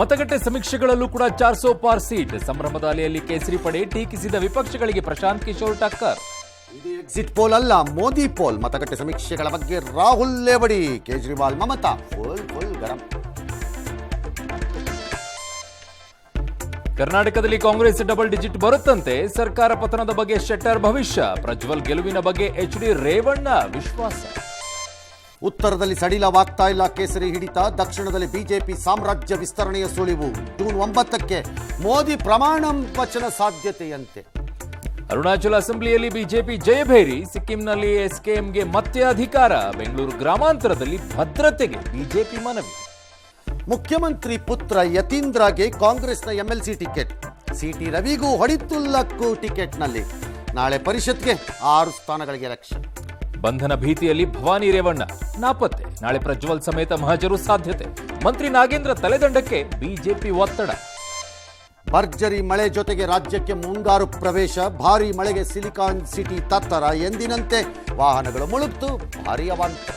ಮತಗಟ್ಟೆ ಸಮೀಕ್ಷೆಗಳಲ್ಲೂ ಕೂಡ 400 ಪಾರ್ ಸೀಟ್. ಸಂಭ್ರಮದ ಅಲೆಯಲ್ಲಿ ಕೇಸರಿ ಪಡೆ ಟೀಕಿಸಿದ ವಿಪಕ್ಷಗಳಿಗೆ ಪ್ರಶಾಂತ್ ಕಿಶೋರ್ ಟಕ್ಕರ್. ಇದು ಎಕ್ಸಿಟ್ ಪೋಲ್ ಅಲ್ಲ, ಮೋದಿ ಪೋಲ್. ಮತಗಟ್ಟೆ ಸಮೀಕ್ಷೆಗಳ ಬಗ್ಗೆ ರಾಹುಲ್ ಲೇವಡಿ, ಕೇಜ್ರಿವಾಲ್ ಮಮತಾ ಫುಲ್ ಗರಂ. ಕರ್ನಾಟಕದಲ್ಲಿ ಕಾಂಗ್ರೆಸ್ ಡಬಲ್ ಡಿಜಿಟ್ ಬರುತ್ತಂತೆ. ಸರ್ಕಾರ ಪತನದ ಬಗ್ಗೆ ಶೆಟ್ಟರ್ ಭವಿಷ್ಯ. ಪ್ರಜ್ವಲ್ ಗೆಲುವಿನ ಬಗ್ಗೆ ಎಚ್.ಡಿ. ರೇವಣ್ಣ ವಿಶ್ವಾಸ. ಉತ್ತರದಲ್ಲಿ ಸಡಿಲವಾಗ್ತಾ ಇಲ್ಲ ಕೇಸರಿ ಹಿಡಿತ. ದಕ್ಷಿಣದಲ್ಲಿ ಬಿಜೆಪಿ ಸಾಮ್ರಾಜ್ಯ ವಿಸ್ತರಣೆಯ ಸುಳಿವು. ಜೂನ್ 9ಕ್ಕೆ ಮೋದಿ ಪ್ರಮಾಣ ವಚನ ಸಾಧ್ಯತೆಯಂತೆ. ಅರುಣಾಚಲ ಅಸೆಂಬ್ಲಿಯಲ್ಲಿ ಬಿಜೆಪಿ ಜಯಭೇರಿ. ಸಿಕ್ಕಿಂನಲ್ಲಿ ಎಸ್ಕೆಎಂಗೆ ಮತ್ತೆ ಅಧಿಕಾರ. ಬೆಂಗಳೂರು ಗ್ರಾಮಾಂತರದಲ್ಲಿ ಭದ್ರತೆಗೆ ಬಿಜೆಪಿ ಮನವಿ. ಮುಖ್ಯಮಂತ್ರಿ ಪುತ್ರ ಯತೀಂದ್ರಗೆ ಕಾಂಗ್ರೆಸ್ನ ಎಂಎಲ್ಸಿ ಟಿಕೆಟ್. ಸಿಟಿ ರವಿಗೂ ಹೊಡಿತುಲ್ಲಕ್ಕೂ ಟಿಕೆಟ್ನಲ್ಲಿ. ನಾಳೆ ಪರಿಷತ್ಗೆ 6 ಸ್ಥಾನಗಳಿಗೆ ಎಲೆಕ್ಷನ್. ಬಂಧನ ಭೀತಿಯಲ್ಲಿ ಭವಾನಿ ರೇವಣ್ಣ ನಾಪತ್ತೆ. ನಾಳೆ ಪ್ರಜ್ವಲ್ ಸಮೇತ ಮಹಜರು ಸಾಧ್ಯತೆ. ಮಂತ್ರಿ ನಾಗೇಂದ್ರ ತಲೆದಂಡಕ್ಕೆ ಬಿಜೆಪಿ ಒತ್ತಡ. ಭರ್ಜರಿ ಮಳೆ ಜೊತೆಗೆ ರಾಜ್ಯಕ್ಕೆ ಮುಂಗಾರು ಪ್ರವೇಶ. ಭಾರೀ ಮಳೆಗೆ ಸಿಲಿಕಾನ್ ಸಿಟಿ ತತ್ತರ. ಎಂದಿನಂತೆ ವಾಹನಗಳು ಮುಳುಗ್ತು. ಭಾರೀ ಅವಾಂತರ.